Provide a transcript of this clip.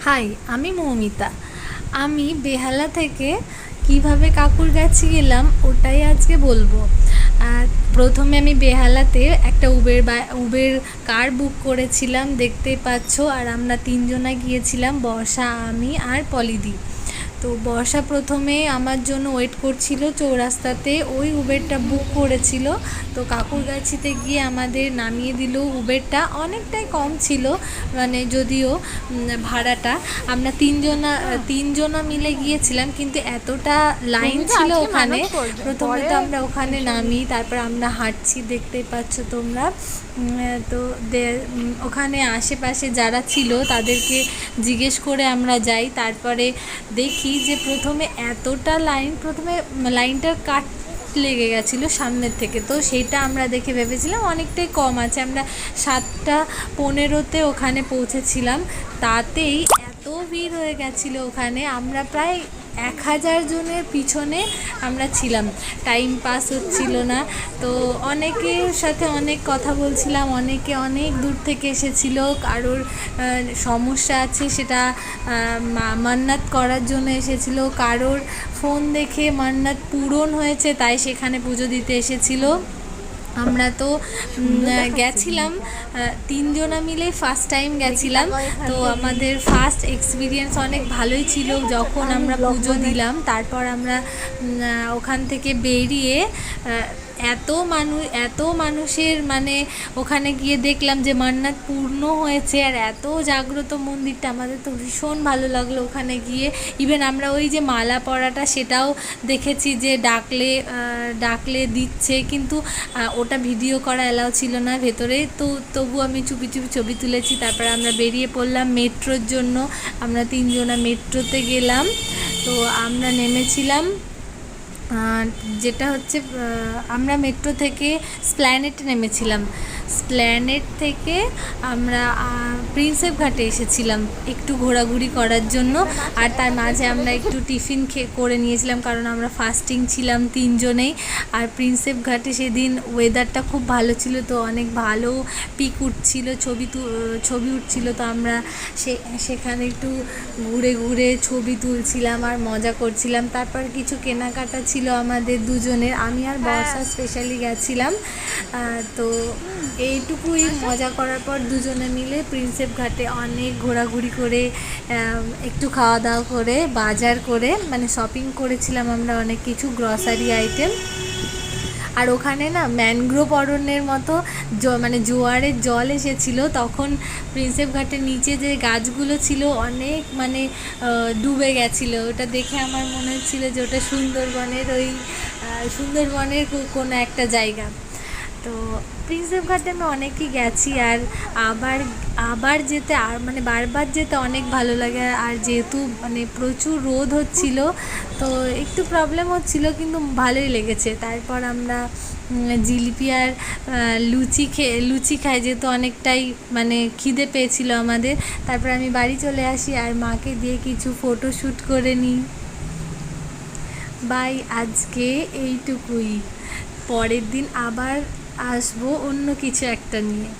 High, আমি মৌমিতা। আমি বেহালা থেকে কিভাবে কাকুর কাছে গেলাম ওটাই আজকে বলবো। আর প্রথমে আমি বেহালাতে একটা উবের কার বুক করেছিলাম, দেখতেই পাচ্ছ। আর আমরা তিনজনা গিয়েছিলাম, বর্ষা, আমি আর পলিদি। তো বর্ষা প্রথমে আমার জন্য ওয়েট করছিল চৌরাস্তাতে, ওই উবেরটা বুক করেছিল। তো কাকুর গাছিতে গিয়ে আমাদের নামিয়ে দিল। উবেরটা অনেকটাই কম ছিল, মানে যদিও ভাড়াটা। আমরা তিনজনা মিলে গিয়েছিলাম, কিন্তু এতটা লাইন ছিল ওখানে। প্রথমে তো আমরা ওখানে নামি, তারপর আমরা হাঁটছি, দেখতেই পাচ্ছ তোমরা। তো ওখানে আশেপাশে যারা ছিল তাদেরকে জিজ্ঞেস করে আমরা যাই। তারপরে দেখি যে প্রথমে লাইনটা কাট লেগে গেছিলো সামনের থেকে। তো সেইটা আমরা দেখে ভেবেছিলাম অনেকটাই কম আছে। আমরা 7:15-তে ওখানে পৌঁছেছিলাম, তাতেই এত ভিড় হয়ে গেছিলো ওখানে। আমরা প্রায় 1000 জনের পিছনে আমরা ছিলাম, টাইম পাস হচ্ছিল না। তো অনেকের সাথে অনেক কথা বলছিলাম, অনেকে অনেক দূর থেকে এসেছিল। কারোর সমস্যা আছে, সেটা মান্নাত করার জন্য এসেছিল। কারোর ফোন দেখে মান্নাত পূরণ হয়েছে, তাই সেখানে পুজো দিতে এসেছিল। আমরা তো গেছিলাম তিনজনা মিলে, ফার্স্ট টাইম গেছিলাম। তো আমাদের ফার্স্ট এক্সপিরিয়েন্স অনেক ভালোই ছিল যখন আমরা পুজো দিলাম। তারপর আমরা ওখান থেকে বেরিয়ে এত মানুষের, মানে ওখানে গিয়ে দেখলাম যে মান্নাত পূর্ণ হয়েছে। আর এত জাগ্রত মন্দিরটা, আমাদের তো ভীষণ ভালো লাগলো ওখানে গিয়ে। ইভেন আমরা ওই যে মালা পরাটা সেটাও দেখেছি, যে ডাকলে দিচ্ছে, কিন্তু ওটা ভিডিও করা অ্যালাউ ছিল না ভেতরে। তো তবু আমি চুপি চুপি ছবি তুলেছি। তারপর আমরা বেরিয়ে পড়লাম মেট্রোর জন্য। আমরা তিনজনা মেট্রোতে গেলাম। তো আমরা নেমেছিলাম, যেটা হচ্ছে আমরা মেট্রো থেকে স্প্ল্যানেটে নেমেছিলাম। স্প্ল্যানেট থেকে আমরা প্রিন্সেপ ঘাটে এসেছিলাম একটু ঘোরাঘুরি করার জন্য। আর তার মাঝে আমরা একটু টিফিন করে নিয়েছিলাম, কারণ আমরা ফাস্টিং ছিলাম তিনজনেই। আর প্রিন্সেপ ঘাটে সেদিন ওয়েদারটা খুব ভালো ছিল, তো অনেক ভালো পিক উঠছিল, ছবি উঠছিল। তো আমরা সেখানে একটু ঘুরে ঘুরে ছবি তুলছিলাম আর মজা করছিলাম। তারপর কিছু কেনাকাটা ছিল আমাদের দুজনের, আমি আর বর্ষা স্পেশালি গেছিলাম। তো এইটুকুই মজা করার পর দুজনে মিলে প্রিন্সেপ ঘাটে অনেক ঘোরাঘুরি করে, একটু খাওয়া দাওয়া করে, বাজার করে, মানে শপিং করেছিলাম আমরা অনেক কিছু গ্রসারি আইটেম। আর ওখানে না ম্যানগ্রোভ অরণ্যের মতো মানে জোয়ারের জল এসেছিল, তখন প্রিন্সেপ ঘাটের নিচে যে গাছগুলো ছিল অনেক, মানে ডুবে গেছিলো। ওটা দেখে আমার মনে হচ্ছিলো যে ওটা সুন্দরবনের কোনো একটা জায়গা। তো প্রিন্সেপ ঘাটে আমি অনেকই গেছি, আর আবার যেতে, আর মানে বারবার যেতে অনেক ভালো লাগে। আর যেহেতু মানে প্রচুর রোদ হচ্ছিল, তো একটু প্রবলেম হচ্ছিল, কিন্তু ভালোই লেগেছে। তারপর আমরা জিলিপি আর লুচি খাই, যেহেতু অনেকটাই মানে খিদে পেয়েছিল আমাদের। তারপর আমি বাড়ি চলে আসি আর মাকে দিয়ে কিছু ফটোশ্যুট করে নিই। বাই, আজকে এইটুকুই। পরের দিন আবার আসবো অন্য কিছু একটা নিয়ে।